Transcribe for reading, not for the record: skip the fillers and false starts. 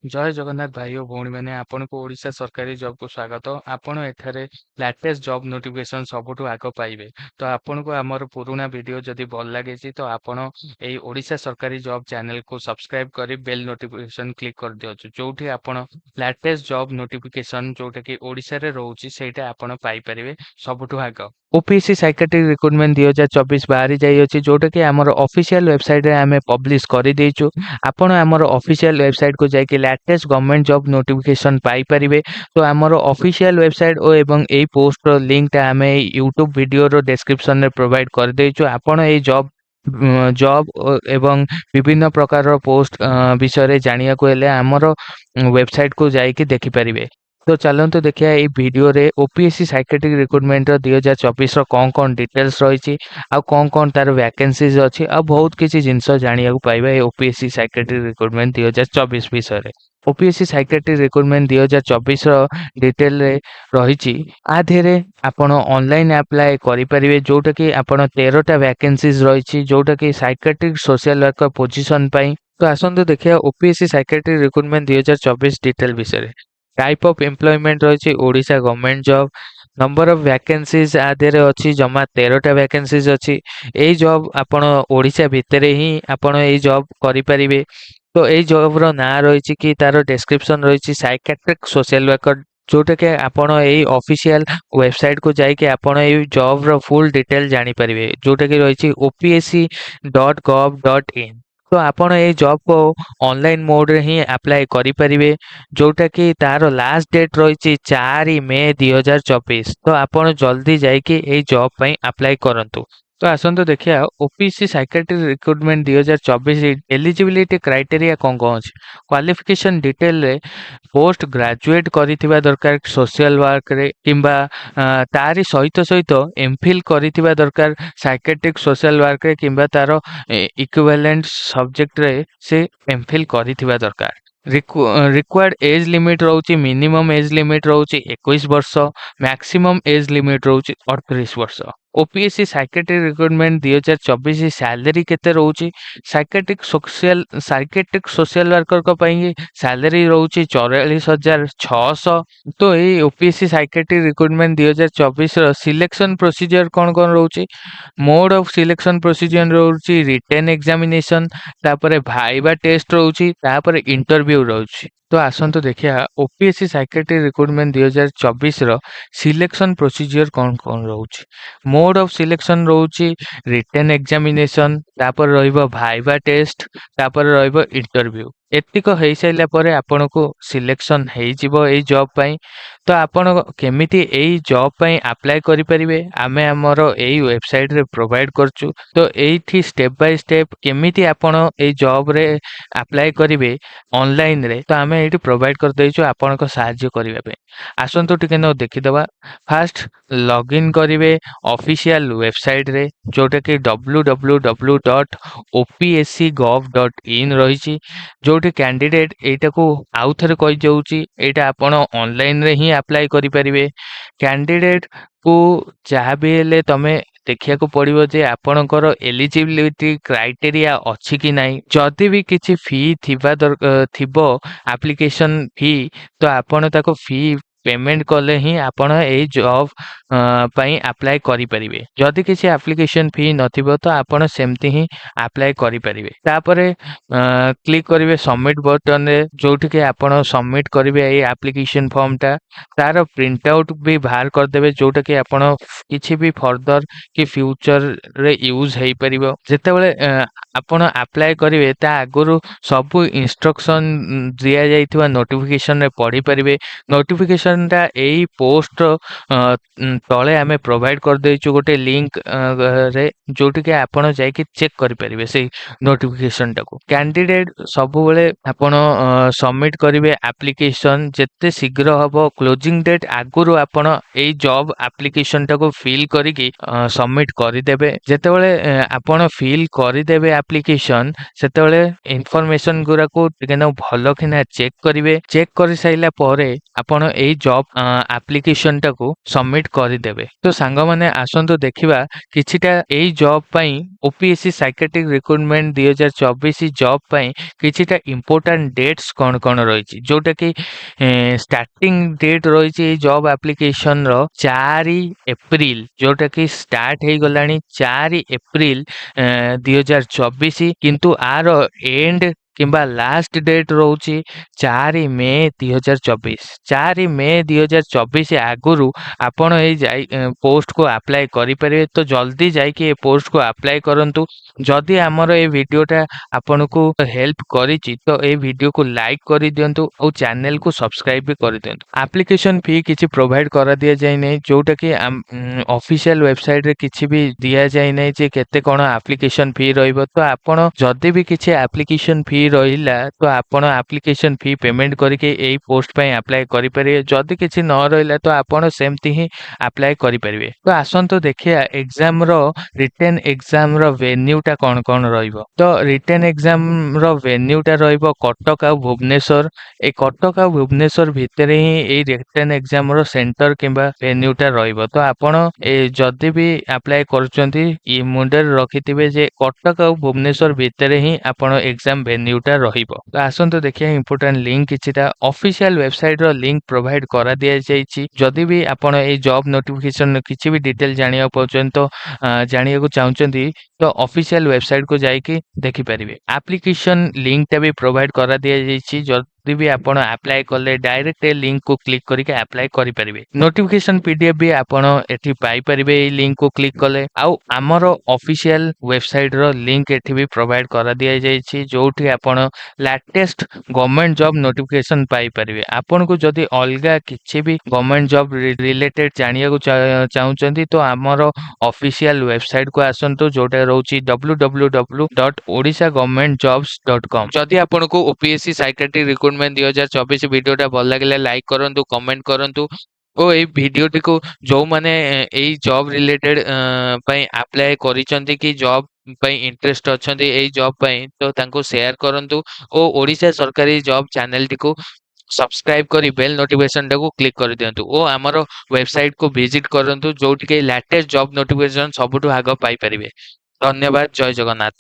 जय जगन्नाथ भाई और भौणी मैंने आपन को ओडिशा सरकारी जॉब को स्वागत। आपण एठारे लेटेस्ट जॉब नोटिफिकेशन सबुठु आग पाइबे। तो आपन को हमर पुराना वीडियो जदि भल लागे तो आपण एई ओडिशा सरकारी जॉब चैनल को सब्सक्राइब करी बेल नोटिफिकेशन क्लिक कर दियो जोठी आपण लेटेस्ट जॉब नोटिफिकेशन जोटा कि ओडिशा रे रहउची सेटा आपण पाई परिबे सबुठु आग। ओपीएससी साइकेट्रिक रिक्रुटमेंट 2024 बाहरी जाई अछि जोटा कि हमर ऑफिशियल वेबसाइट रे हमें पब्लिश करि देइछु। आपण हमर ऑफिशियल वेबसाइट को जाके लेटेस्ट गवर्नमेंट जॉब नोटिफिकेशन पाई परिबे। तो हमर ऑफिशियल वेबसाइट ओ एवं एई पोस्ट रो लिंक ता हमें यूट्यूब वीडियो रो डिस्क्रिप्शन रे प्रोवाइड कर देइछु। आपण एई जॉब एवं विभिन्न प्रकार रो पोस्ट विषय रे जानिया को हेले हमर वेबसाइट को जाके देखि परिबे। तो चलନ୍ତୁ ଦେଖିବା ଏଇ ଭିडिଓରେ ଓପିଏସସି ସାଇକେଟ୍ରିକ୍ ରିକ୍ରୁଟମେଣ୍ଟର 2024ର କଣ ଡିଟେଲ୍ସ ରହିଛି ଆଉ କଣ ତାର ଭ୍ୟାକେନ୍ସିଜ୍ ଅଛି ଆଉ ବହୁତ କିଛି ଜିନିଷ ଜାଣିବାକୁ ପାଇବା ଏ ଓପିଏସସି ସାଇକେଟ୍ରିକ୍ ରିକ୍ରୁଟମେଣ୍ଟ 2024 ବିଷୟରେ। ଓପିଏସସି ସାଇକେଟ୍ରିକ୍ ରିକ୍ରୁଟମେଣ୍ଟ 2024ର ଡିଟେଲରେ ରହିଛି। ଆ ଦେହରେ ଆପଣ ଅନଲାଇନ୍ ଆପ୍ଲାଏ କରିପାରିବେ ଯୋଉଟା କି ଆପଣ 13ଟା ଭ୍ୟାକେନ୍ସିଜ୍ ରହିଛି ଯୋଉଟା କି ସାଇକେଟ୍ରିକ୍ ସୋସିଆଲ ୱାର୍କର ପୋଜିସନ ପାଇଁ। ତ ଆସନ୍ତୁ ଦେଖିବା ଓପିଏସସି ସାଇକେଟ୍ରିକ୍ ରିକ୍ରୁଟମେଣ୍ଟ 2024 ଡିଟେଲ ବିଷୟରେ। टाइप ऑफ एम्प्लॉयमेंट रही Odisha government job. Number of vacancies आ देरे अछि जमा 13टा वैकेंसीज अछि। एई जॉब आपण ओडिशा भितरे ही आपण एई जॉब करि परिबे। तो एई जॉब रो ना रही कि तार डिस्क्रिप्शन रही साइकेट्रिक सोशल वर्कर जोटा कि आपण एई ऑफिशियल वेबसाइट को जाके आपण एई जॉब रो फुल डिटेल जानि परिबे जोटा कि रही opsc.gov.in। तो आपण ए जॉब को ऑनलाइन मोड रे ही अप्लाई करि परिबे जोटा कि तार लास्ट डेट रही 4 मई 2024। तो आपण जल्दी जाइए ये जॉब ପାଇଁ अप्लाई करंतु। तो आसନ୍ତୁ देखिए OPSC psychiatric recruitment 2024 eligibility criteria कौन कौन अछि। क्वालिफिकेशन डिटेल रे पोस्ट ग्रेजुएट करिथिबा दरकार सोशल वर्क रे किंबा तारी सहित सहित एमफिल करिथिबा दरकार साइकेट्रिक सोशल वर्क रे किंबा तार इक्विवेलेंट सब्जेक्ट रे से एमफिल करिथिबा दरकार। रिक्वायर्ड एज लिमिट रोचे मिनिमम एज लिमिट रोचे 21 वर्ष मैक्सिमम एज लिमिट रोचे 38 वर्ष। ओपीएससी साइकेट्रिक रिक्रुटमेंट 2024 सैलरी केते रोचे। साइकेट्रिक सोशल वर्कर को पई सैलरी रोचे 44,600। तो ये ओपीएससी साइकेट्रिक रिक्रुटमेंट 2024 रो सिलेक्शन प्रोसीजर कौन कौन रोचे। मोड ऑफ सिलेक्शन प्रोसीजर रोचे रिटन एग्जामिनेशन तापरे भाइबा टेस्ट रोची तापरे इंटरव्यू रोची। तो आसंतु देखिया ओपीएससी साइकेट्रिक रिक्रुटमेंट 2024 रो सिलेक्शन प्रोसीजर कौन कौन रोची। मोड ऑफ सिलेक्शन रोची रिटन एग्जामिनेशन तापर रहइबो भाइबा टेस्ट तापर रहइबो इंटरव्यू। एतिक हेई साइला परे आपन को सिलेक्शन हेई जिवो एई जॉब पई। तो आपन केमिति एई जॉब पई अप्लाई करि परिबे आमे हमर एई वेबसाइट रे प्रोवाइड करछु। तो एइठी स्टेप बाय स्टेप केमिति आपन एई जॉब रे अप्लाई करिवे ऑनलाइन रे तो आमे एइठी प्रोवाइड कर दैछु आपन को सहाय्य करिवे पे। आसंतु टिके न देखि दबा। फर्स्ट लॉगिन करिवे ऑफिशियल वेबसाइट रे जोटा कि www.opsc.gov.in रहिछि जोटी कैंडिडेट एटा को आउ थरे कहि जाउछि एटा आपण ऑनलाइन रे ही अप्लाई करि परिबे। कैंडिडेट को जहाँ भी हेले तमे देखिया को पड़िबो जे आपणकर एलिजिबिलिटी क्राइटेरिया अछि कि नाही। जदि भी किछि फी थिबा थिबो एप्लीकेशन फी तो आपण ताको फी पेमेंट कले ही आपण ए जॉब पई अप्लाई करि परिबे। जदि किछि एप्लीकेशन फी नथिबो तो आपण सेमति ही अप्लाई करि परिबे। तापरे क्लिक करिवे सबमिट बटन रे जोठी के आपण सबमिट करिवे ए एप्लीकेशन फॉर्म ता तार प्रिंट आउट भी बाहर कर देबे जोटा कि आपण किछि भी फर्दर कि फ्यूचर रे यूज हेई परिबो। जेते बेले आपण अप्लाई करिवे ता आगुरु सब इंस्ट्रक्शन दिया जाइथिबा नोटिफिकेशन रे पढी परिबे। नोटिफिकेशन ता एई पोस्ट तळे हमें प्रोवाइड कर देइछु गोटे लिंक रे जोटी के आपण जाई कि चेक करि परिबे से नोटिफिकेशन टाको। कैंडिडेट सब बेले आपण सबमिट करिवे एप्लीकेशन जेते शीघ्र हबो क्लोजिंग डेट आगुरु आपण एई जॉब एप्लीकेशन टाको फिल करिकि सबमिट करि देबे। जेते बेले आपण फिल करि देबे एप्लीकेशन सेते बेले इन्फॉर्मेशन गुरा को टिके न भलो किना चेक करिवे। चेक करि साइला परे आपण एई ଜବ୍ ଆପ୍ଲିକେସନ ଟାକୁ ସବମିଟ କରିଦେବେ। ତ ସାଙ୍ଗମାନେ ଆସନ୍ତୁ ଦେଖିବା କିଛିଟା ଏଇ ଜବ୍ ପାଇଁ ଓପିଏସସି ସାଇକେଟ୍ରିକ୍ ରିକ୍ରୁଟମେଣ୍ଟ 2024 ଜବ୍ ପାଇଁ କିଛିଟା ଇମ୍ପୋର୍ଟାଣ୍ଟ ଡେଟ୍ସ କଣ କଣ ରହିଛି, ଯୋଉଟା କି ଷ୍ଟାର୍ଟିଂ ଡେଟ୍ ରହିଛି ଏଇ ଜବ୍ ଆପ୍ଲିକେସନର 4 ଏପ୍ରିଲ, ଯୋଉଟା କି ଷ୍ଟାର୍ଟ ହେଇଗଲାଣି 4 ଏପ୍ରିଲ 2024, କିନ୍ତୁ ଆର ଏଣ୍ଡ କିମ୍ବା ଲାଷ୍ଟ ଡେଟ୍ ରହୁଛି 4 ମେ 2024। 4 ମେ 2024 ଆଗରୁ ଆପଣ ଏଇ ପୋଷ୍ଟକୁ ଆପ୍ଲାଏ କରିପାରିବେ। ତ ଜଲ୍ଦି ଯାଇକି ଏ ପୋଷ୍ଟକୁ ଆପ୍ଲାଏ କରନ୍ତୁ। ଯଦି ଆମର ଏ ଭିଡ଼ିଓଟା ଆପଣଙ୍କୁ ହେଲ୍ପ କରିଛି ତ ଏ ଭିଡ଼ିଓକୁ ଲାଇକ୍ କରିଦିଅନ୍ତୁ ଆଉ ଚ୍ୟାନେଲକୁ ସବସ୍କ୍ରାଇବ ବି କରିଦିଅନ୍ତୁ। ଆପ୍ଲିକେସନ ଫି କିଛି ପ୍ରୋଭାଇଡ କରାଦିଆଯାଇ ନାହିଁ, ଯୋଉଟା କି ଅଫିସିଆଲ ୱେବସାଇଟରେ କିଛି ବି ଦିଆଯାଇ ନାହିଁ ଯେ କେତେ କଣ ଆପ୍ଲିକେସନ ଫି ରହିବ। ତ ଆପଣ ଯଦି ବି କିଛି ଆପ୍ଲିକେସନ ଫି ରହିଲା ତ ଆପଣ ଆପ୍ଲିକେସନ ଫି ପେମେଣ୍ଟ କରିକି ଏଇ ପୋଷ୍ଟ ପାଇଁ ଆପ୍ଲାଏ କରିପାରିବେ। ଯଦି କିଛି ନ ରହିଲା ତ ଆପଣ ସେମିତି ହିଁ ଆପ୍ଲାଏ କରିପାରିବେ। ତ ଆସନ୍ତୁ ଦେଖିବା ଏକ୍ସାମର ରିଟେନ୍ ଏକ୍ସାମର ଭେନ୍ୟୁଟା କଣ କଣ ରହିବ। ତ ରିଟେନ୍ ଏକ୍ସାମର ଭେନ୍ୟୁଟା ରହିବ କଟକ ଆଉ ଭୁବନେଶ୍ୱର। ଏଇ କଟକ ଆଉ ଭୁବନେଶ୍ୱର ଭିତରେ ହିଁ ଏଇ ରିଟେନ୍ ଏକ୍ସାମର ସେଣ୍ଟର କିମ୍ବା ଭେନ୍ୟୁଟା ରହିବ। ତ ଆପଣ ଯଦି ବି ଆପ୍ଲାଏ କରୁଛନ୍ତି ମୁଣ୍ଡରେ ରଖିଥିବେ ଯେ କଟକ ଆଉ ଭୁବନେଶ୍ୱର ଭିତରେ ହିଁ ଆପଣ ଏକ୍ସାମ ଭେନ୍ୟୁଟା ରହିବ। ତ ଆସନ୍ତୁ ଦେଖିବା ଇମ୍ପୋର୍ଟାଣ୍ଟ ଲିଙ୍କ କିଛିଟା ଅଫିସିଆଲ ୱେବସାଇଟର ଲିଙ୍କ ପ୍ରୋଭାଇଡ କରାଦିଆଯାଇଛି। ଯଦି ବି ଆପଣ ଏଇ ଜବ୍ ନୋଟିଫିକେସନ କିଛି ବି ଡିଟେଲ ଜାଣିବାକୁ ପାଉଛନ୍ତି ତ ଜାଣିବାକୁ ଚାହୁଁଛନ୍ତି ତ ଅଫିସିଆଲ ୱେବସାଇଟକୁ ଯାଇକି ଦେଖିପାରିବେ। ଆପ୍ଲିକେସନ ଲିଙ୍କଟା ବି ପ୍ରୋଭାଇଡ କରାଦିଆଯାଇଛି। ଯଦି ବି ଆପଣ ଆପ୍ଲାଏ କଲେ ଡାଇରେକ୍ଟ ଏ ଲିଙ୍କକୁ କ୍ଲିକ୍ କରିକି ଆପ୍ଲାଏ କରିପାରିବେ। ନୋଟିଫିକେସନ ପିଡିଏଫ୍ ବି ଆପଣ ଏଠି ପାଇପାରିବେ ଏଇ ଲିଙ୍କକୁ କ୍ଲିକ୍ କଲେ। ଆଉ ଆମର ଅଫିସିଆଲ ୱେବସାଇଟର ଲିଙ୍କ ଏଠି ବି ପ୍ରୋଭାଇଡ କରାଦିଆଯାଇଛି, ଯୋଉଠି ଆପଣ ଲାଟେଷ୍ଟ ଗଭର୍ଣ୍ଣମେଣ୍ଟ ଜବ୍ ନୋଟିଫିକେସନ ପାଇପାରିବେ। ଆପଣଙ୍କୁ ଯଦି ଅଲଗା କିଛି ବି ଗଭର୍ଣ୍ଣମେଣ୍ଟ ଜବ୍ ରିଲେଟେଡ୍ ଜାଣିବାକୁ ଚାହୁଁଛନ୍ତି ତ ଆମର ଅଫିସିଆଲ ୱେବସାଇଟକୁ ଆସନ୍ତୁ, ଯୋଉଟା ରହୁଛି www.odishagovernmentjobs.com। ଯଦି ଆପଣଙ୍କୁ ଓପିଏସସି ସାଇକେଟ୍ରିକ୍ ରିକ୍ରୁଟମେଣ୍ଟ 2024 ଭିଡ଼ିଓଟା ଭଲ ଲାଗିଲେ ଲାଇକ୍ କରନ୍ତୁ, କମେଣ୍ଟ କରନ୍ତୁ ଓ ଏଇ ଭିଡ଼ିଓଟିକୁ ଯୋଉମାନେ ଏଇ ଜବ୍ ରିଲେଟେଡ୍ ପାଇଁ ଆପ୍ଲାଏ କରିଛନ୍ତି କି ଜବ୍ ପାଇଁ ଇଣ୍ଟରେଷ୍ଟ ଅଛନ୍ତି ଏଇ ଜବ୍ ପାଇଁ ତ ତାଙ୍କୁ ସେୟାର କରନ୍ତୁ ଓ ଓଡ଼ିଶା ସରକାରୀ ଜବ୍ ଚ୍ୟାନେଲଟିକୁ ସବସ୍କ୍ରାଇବ କରି ବେଲ୍ ନୋଟିଫିକେସନଟାକୁ କ୍ଲିକ୍ କରିଦିଅନ୍ତୁ ଓ ଆମର ୱେବସାଇଟକୁ ଭିଜିଟ୍ କରନ୍ତୁ, ଯୋଉଠିକି ଲାଟେଷ୍ଟ ଜବ୍ ନୋଟିଫିକେସନ ସବୁଠୁ ଆଗ ପାଇପାରିବେ। ଧନ୍ୟବାଦ। ଜୟ ଜଗନ୍ନାଥ।